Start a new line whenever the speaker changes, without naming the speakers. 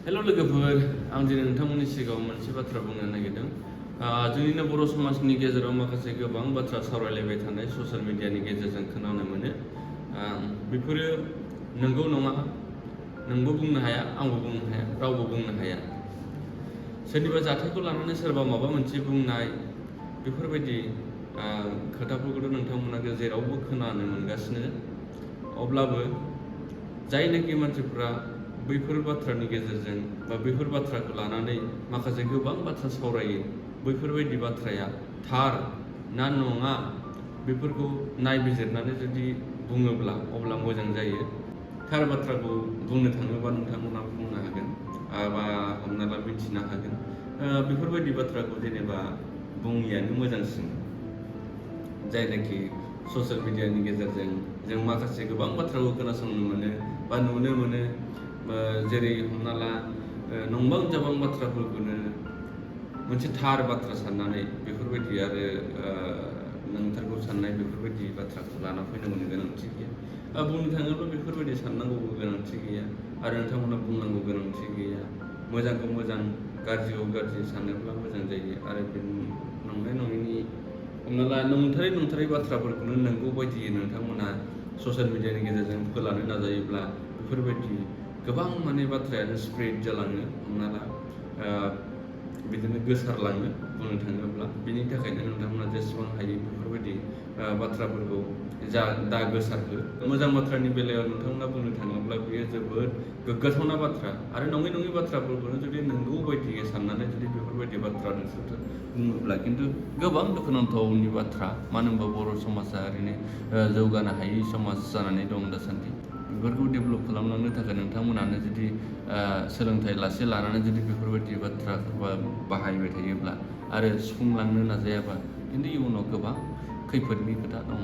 हेल' लोगोफोर, आं दिनै नोंथांमोननि सिगाङाव मोनसे बाथ्रा बुंनो नागिरदों। जोंनिनो बर' समाजनि गेजेराव माखासे गोबां बाथ्रा सावरायलायबाय थानाय ससियेल मिडियानि गेजेरजों खोनानो मोनो। बेफोरो नंगौ नङा, नोंबो बुंनो हाया, आंबो बुंनो हाया, रावबो बुंनो हाया। सोरनिबा जाथायखौ लानानै सोरबा माबा मोनसे बुंनाय, बेफोरबायदि खोथाफोरखौथ' नोंथांमोना जेरावबो खोनानो मोनगासिनो। अब्लाबो जायनाखि मानसिफ्रा बैफोर बाथ्रानि गेजेरजों बा बैफोर बाथ्राखौ लानानै माखासे गोबां बाथ्रा सावरायो, बैफोरबायदि बाथ्राया थार ना नङा बेफोरखौ नायबिजिरनानै जुदि बुङोब्ला अब्ला मोजां जायो। थार बाथ्राखौ बुंनो थाङोबा नोंथांमोना बुंनो हागोन बा हमना ला मिथिनो हागोन। बेफोरबायदि बाथ्राखौ जेनेबा बुङियानो मोजांसिन। जायनाखि ससियेल मिडियानि गेजेरजों जों माखासे गोबां बाथ्राखौ खोनासंनो मोनो बा नुनो मोनो। जेरै हमना ला नंबां जाबां बाथ्राफोरखौनो मोनसे थार बाथ्रा साननानै बेफोरबायदि आरो नंथारगौ साननाय बेफोरबायदि बाथ्राखौ लाना फैनांगौनि गोनांथि गैया। बुंनो थाङोब्ला बेफोरबायदि साननांगौबो गोनांथि गैया आरो नोंथांमोना बुंनांगौ गोनांथि गैया। मोजांखौ मोजां, गाज्रिखौ गाज्रि सानोब्ला मोजां जायो। आरो बे नंनाय नङैनि हमना ला नंथारै बाथ्राफोरखौनो नंगौ बायदियै नोंथांमोना ससियेल मिडियानि गेजेरजों फोलानो नाजायोब्ला बेफोरबायदि गोबां बाथ्रायानो स्प्रेड जालाङो। हमना ला बिदिनो गोसारलाङो बुंनो थाङोब्ला। बिनि थाखायनो नोंथांमोना जेसेबां हायो बेफोरबायदि बाथ्राफोरखौ दा गोसारहो। मोजां बाथ्रानि बेलायाव नोंथांमोना बुंनो थाङोब्ला बेयो जोबोद गोग्गाथावना बाथ्रा। आरो नङै बाथ्राफोरखौनो जुदि नंगौ बायदियै साननानै जुदि बेफोरबायदि बाथ्रा नोंसोर बुङोब्ला खिन्थु गोबां दुखुनांथावनि बाथ्रा। मानो होनबा बर' समाजा ओरैनो जौगानो हायै समाज जानानै दं दासान्दि। बेफोरखौ डेभेलप खालामलांनो थाखाय नोंथांमोनानो जुदि सोलोंथाइ लानानै जुदि बेफोरबायदि बाथ्राखौ बाहायबाय थायोब्ला आरो सुफुंलांनो नाजायाबा खिन्थु इयुनाव गोबां खैफोदनि खोथा दङ।